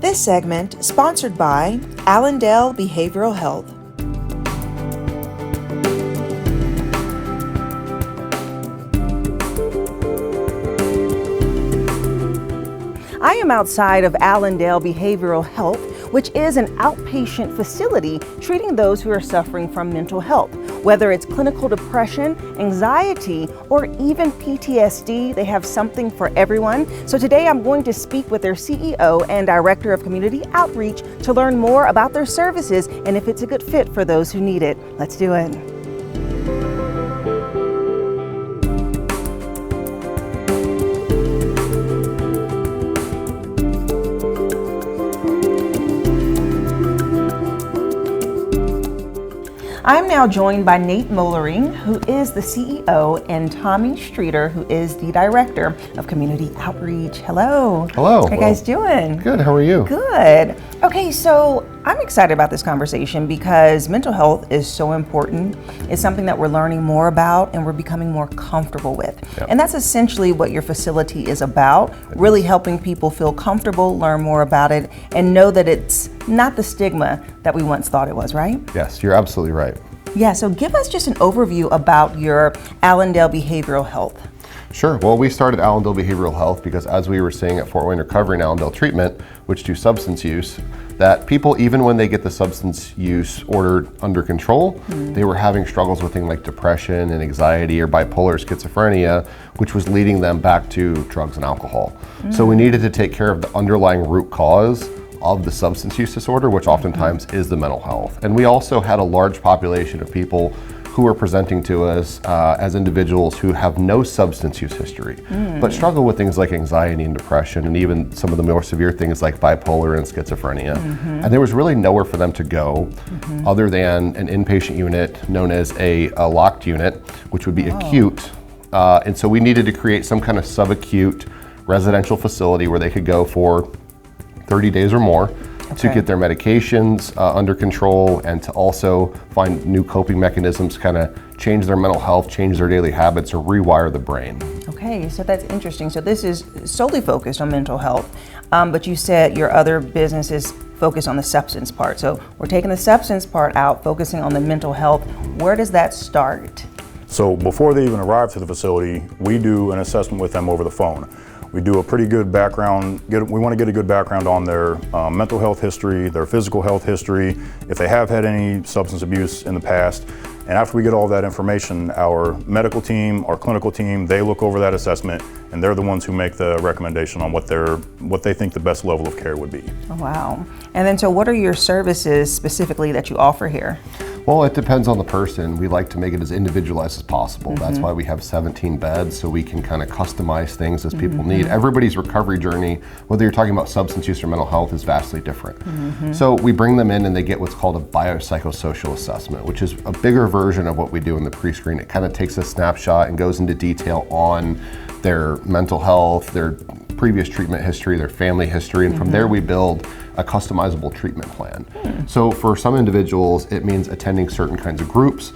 This segment sponsored by Allendale Behavioral Health. I am outside of Allendale Behavioral Health, which is an outpatient facility treating those who are suffering from mental health. Whether it's clinical depression, anxiety, or even PTSD, they have something for everyone. So today I'm going to speak with their CEO and Director of Community Outreach to learn more about their services and if it's a good fit for those who need it. Let's do it. I'm now joined by Nate Moellering, who is the CEO, and Tommy Streeter, who is the Director of Community Outreach. Hello. Hello. How you guys doing? Good, how are you? Good. Okay, so I'm excited about this conversation because mental health is so important. It's something that we're learning more about and we're becoming more comfortable with. Yep. And that's essentially what your facility is about, really helping people feel comfortable, learn more about it, and know that it's not the stigma that we once thought it was, right? Yes, you're absolutely right. Yeah, so give us just an overview about your Allendale Behavioral Health. Sure, well, we started Allendale Behavioral Health because as we were seeing at Fort Wayne Recovery and Allendale Treatment, which do substance use, that people, even when they get the substance use ordered under control, they were having struggles with things like depression and anxiety or bipolar schizophrenia, which was leading them back to drugs and alcohol. So we needed to take care of the underlying root cause of the substance use disorder, which oftentimes is the mental health. And we also had a large population of people who are presenting to us as individuals who have no substance use history, but struggle with things like anxiety and depression, and even some of the more severe things like bipolar and schizophrenia. And there was really nowhere for them to go other than an inpatient unit known as a locked unit, which would be acute. And so we needed to create some kind of subacute residential facility where they could go for 30 days or more to get their medications under control and to also find new coping mechanisms, kind of change their mental health, change their daily habits, or rewire the brain. Okay, so that's interesting. So this is solely focused on mental health, but you said your other businesses focus on the substance part. So we're taking the substance part out, focusing on the mental health. Where does that start? So before they even arrive to the facility, we do an assessment with them over the phone. We do a pretty good background, we want to get a good background on their mental health history, their physical health history, if they have had any substance abuse in the past. And after we get all that information, our medical team, our clinical team, they look over that assessment and they're the ones who make the recommendation on what they think the best level of care would be. Oh, wow. And then so what are your services specifically that you offer here? Well, it depends on the person. We like to make it as individualized as possible. That's why we have 17 beds, so we can kind of customize things as people need. Everybody's recovery journey, whether you're talking about substance use or mental health, is vastly different. So we bring them in and they get what's called a biopsychosocial assessment, which is a bigger version of what we do in the pre-screen. It kind of takes a snapshot and goes into detail on their mental health, their previous treatment history, their family history, and from there we build a customizable treatment plan. So for some individuals, it means attending certain kinds of groups,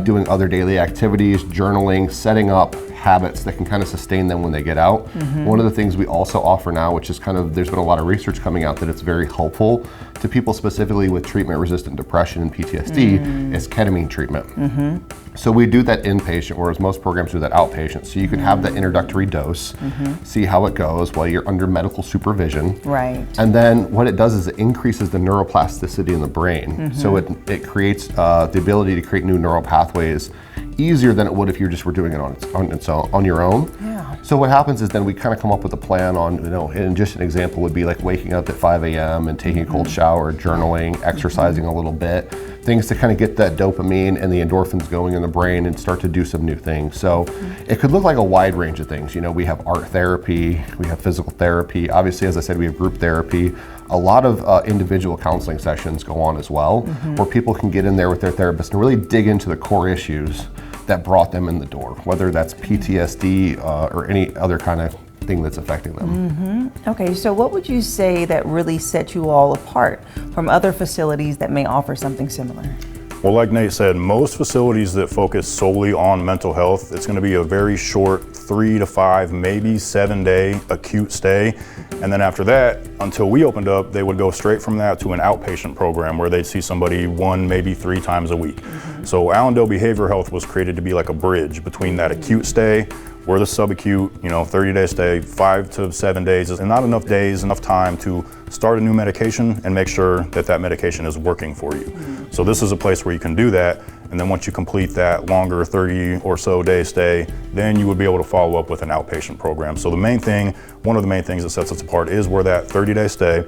doing other daily activities, journaling, setting up habits that can kind of sustain them when they get out. One of the things we also offer now, which is kind of, there's been a lot of research coming out that it's very helpful to people specifically with treatment-resistant depression and PTSD, is ketamine treatment. So we do that inpatient, whereas most programs do that outpatient. So you can have that introductory dose, see how it goes while you're under medical supervision. Right. And then what it does is it increases the neuroplasticity in the brain. So it creates the ability to create new neural pathways easier than it would if you just were doing it on your own. Yeah. So what happens is then we kind of come up with a plan on, and just an example would be like waking up at 5 a.m. and taking a cold shower, journaling, exercising a little bit, things to kind of get that dopamine and the endorphins going in the brain and start to do some new things. So it could look like a wide range of things. We have art therapy, we have physical therapy. Obviously, as I said, we have group therapy. A lot of individual counseling sessions go on as well, where people can get in there with their therapist and really dig into the core issues that brought them in the door, whether that's PTSD or any other kind of thing that's affecting them. Okay, so what would you say that really set you all apart from other facilities that may offer something similar? Well, like Nate said, most facilities that focus solely on mental health, it's going to be a very short 3 to 5, maybe 7-day acute stay. And then after that, until we opened up, they would go straight from that to an outpatient program where they'd see somebody 1, maybe 3 times a week. So Allendale Behavioral Health was created to be like a bridge between that acute stay. We're the subacute, 30-day stay, 5 to 7 days is not enough days, enough time to start a new medication and make sure that that medication is working for you. So this is a place where you can do that. And then once you complete that longer 30 or so day stay, then you would be able to follow up with an outpatient program. So the main thing, one of the main things that sets us apart is we're that 30-day stay.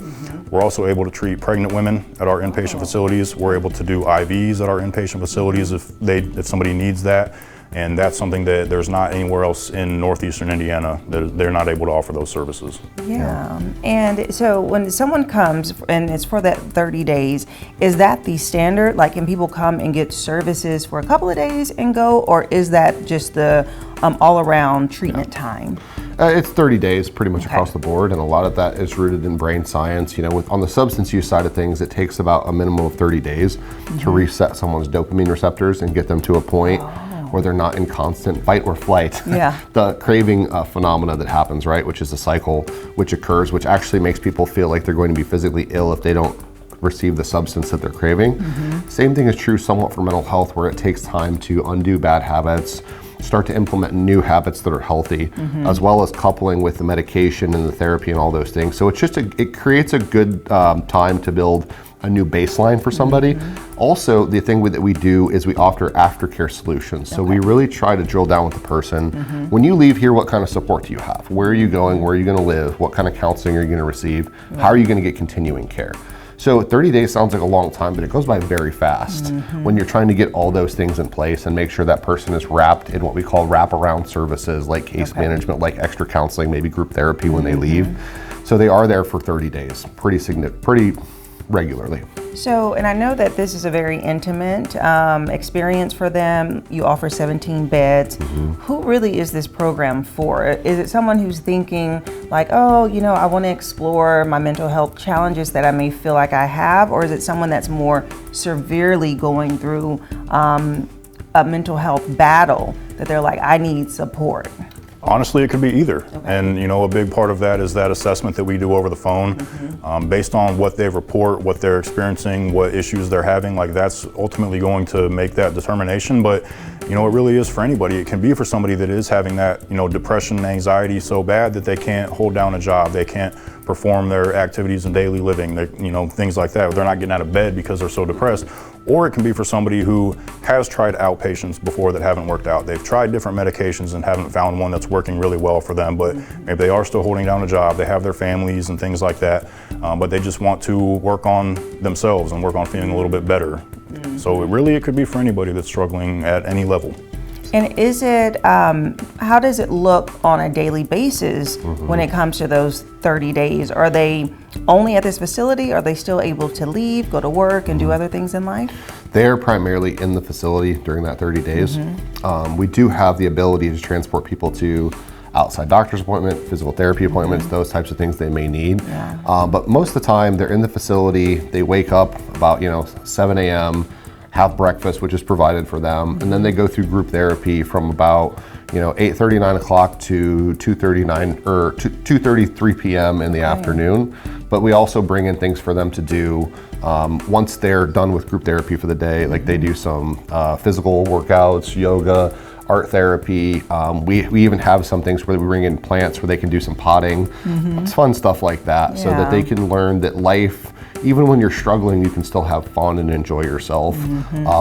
We're also able to treat pregnant women at our inpatient facilities. We're able to do IVs at our inpatient facilities if somebody needs that. And that's something that there's not anywhere else in northeastern Indiana that they're not able to offer those services. Yeah. And so when someone comes and it's for that 30 days, is that the standard? Like, can people come and get services for a couple of days and go, or is that just the all-around treatment time? It's 30 days pretty much across the board, and a lot of that is rooted in brain science. On the substance use side of things, it takes about a minimum of 30 days to reset someone's dopamine receptors and get them to a point where they're not in constant fight or flight. Yeah. The craving phenomena that happens, right, which is a cycle which occurs, which actually makes people feel like they're going to be physically ill if they don't receive the substance that they're craving. Same thing is true somewhat for mental health, where it takes time to undo bad habits, start to implement new habits that are healthy, as well as coupling with the medication and the therapy and all those things. So it creates a good time to build a new baseline for somebody. Also, the thing that we do is we offer aftercare solutions. So we really try to drill down with the person. When you leave here, what kind of support do you have? Where are you going? Where are you going to live? What kind of counseling are you going to receive? How are you going to get continuing care? So 30 days sounds like a long time, but it goes by very fast when you're trying to get all those things in place and make sure that person is wrapped in what we call wraparound services, like case management, like extra counseling, maybe group therapy when they leave. So they are there for 30 days, pretty regularly. So, and I know that this is a very intimate experience for them. You offer 17 beds. Who really is this program for? Is it someone who's thinking like, oh, I want to explore my mental health challenges that I may feel like I have? Or is it someone that's more severely going through a mental health battle that they're like, I need support? Honestly, it could be either. And a big part of that is that assessment that we do over the phone. Based on what they report, what they're experiencing, what issues they're having, like that's ultimately going to make that determination. But it really is for anybody. It can be for somebody that is having that, depression and anxiety so bad that they can't hold down a job, they can't perform their activities in daily living, things like that. They're not getting out of bed because they're so depressed. Or it can be for somebody who has tried outpatients before that haven't worked out. They've tried different medications and haven't found one that's working really well for them, but maybe they are still holding down a job, they have their families and things like that, but they just want to work on themselves and work on feeling a little bit better. So it could be for anybody that's struggling at any level. And is it, how does it look on a daily basis when it comes to those 30 days? Are they only at this facility? Are they still able to leave, go to work, and do other things in life? They're primarily in the facility during that 30 days. We do have the ability to transport people to outside doctor's appointment, physical therapy appointments, those types of things they may need. But most of the time they're in the facility, they wake up about 7 a.m., have breakfast, which is provided for them, and then they go through group therapy from about 8:30, 9 o'clock to 2:30, 3 p.m. in the afternoon. But we also bring in things for them to do once they're done with group therapy for the day. Like they do some physical workouts, yoga, art therapy. We even have some things where we bring in plants where they can do some potting. It's fun stuff like that, so that they can learn that life, even when you're struggling, you can still have fun and enjoy yourself.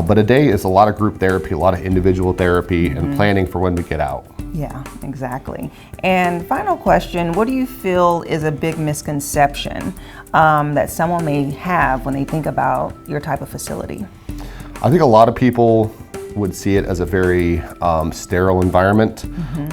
But a day is a lot of group therapy, a lot of individual therapy, and planning for when we get out. Yeah, exactly. And final question, what do you feel is a big misconception that someone may have when they think about your type of facility? I think a lot of people would see it as a very sterile environment,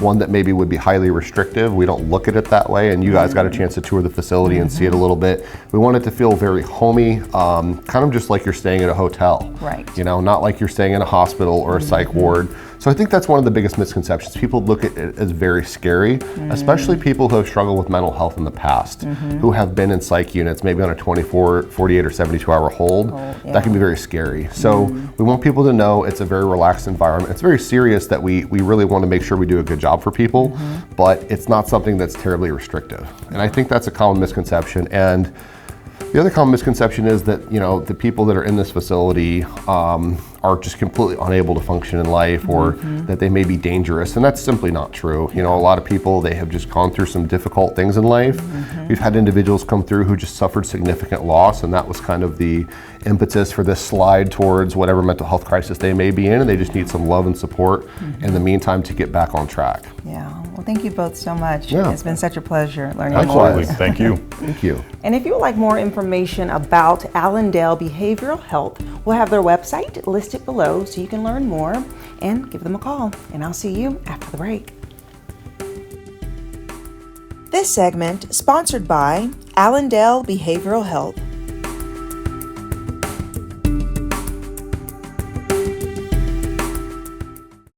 one that maybe would be highly restrictive. We don't look at it that way, and you guys got a chance to tour the facility and see it a little bit. We want it to feel very homey, kind of just like you're staying at a hotel. Right. Not like you're staying in a hospital or a psych ward. So I think that's one of the biggest misconceptions. People look at it as very scary, especially people who have struggled with mental health in the past, who have been in psych units, maybe on a 24, 48, or 72-hour hold. That can be very scary. So we want people to know it's a very relaxed environment. It's very serious that we really want to make sure we do a good job for people, but it's not something that's terribly restrictive. And I think that's a common misconception. And the other common misconception is that, the people that are in this facility are just completely unable to function in life, or that they may be dangerous, and that's simply not true. A lot of people, they have just gone through some difficult things in life. We've had individuals come through who just suffered significant loss, and that was kind of the impetus for this slide towards whatever mental health crisis they may be in, and they just need some love and support in the meantime to get back on track. Yeah, well, thank you both so much. Yeah. It's been such a pleasure learning Absolutely. more. Thank you. Thank you. And if you would like more information about Allendale Behavioral Health, we'll have their website listed below so you can learn more and give them a call. And I'll see you after the break. This segment sponsored by Allendale Behavioral Health.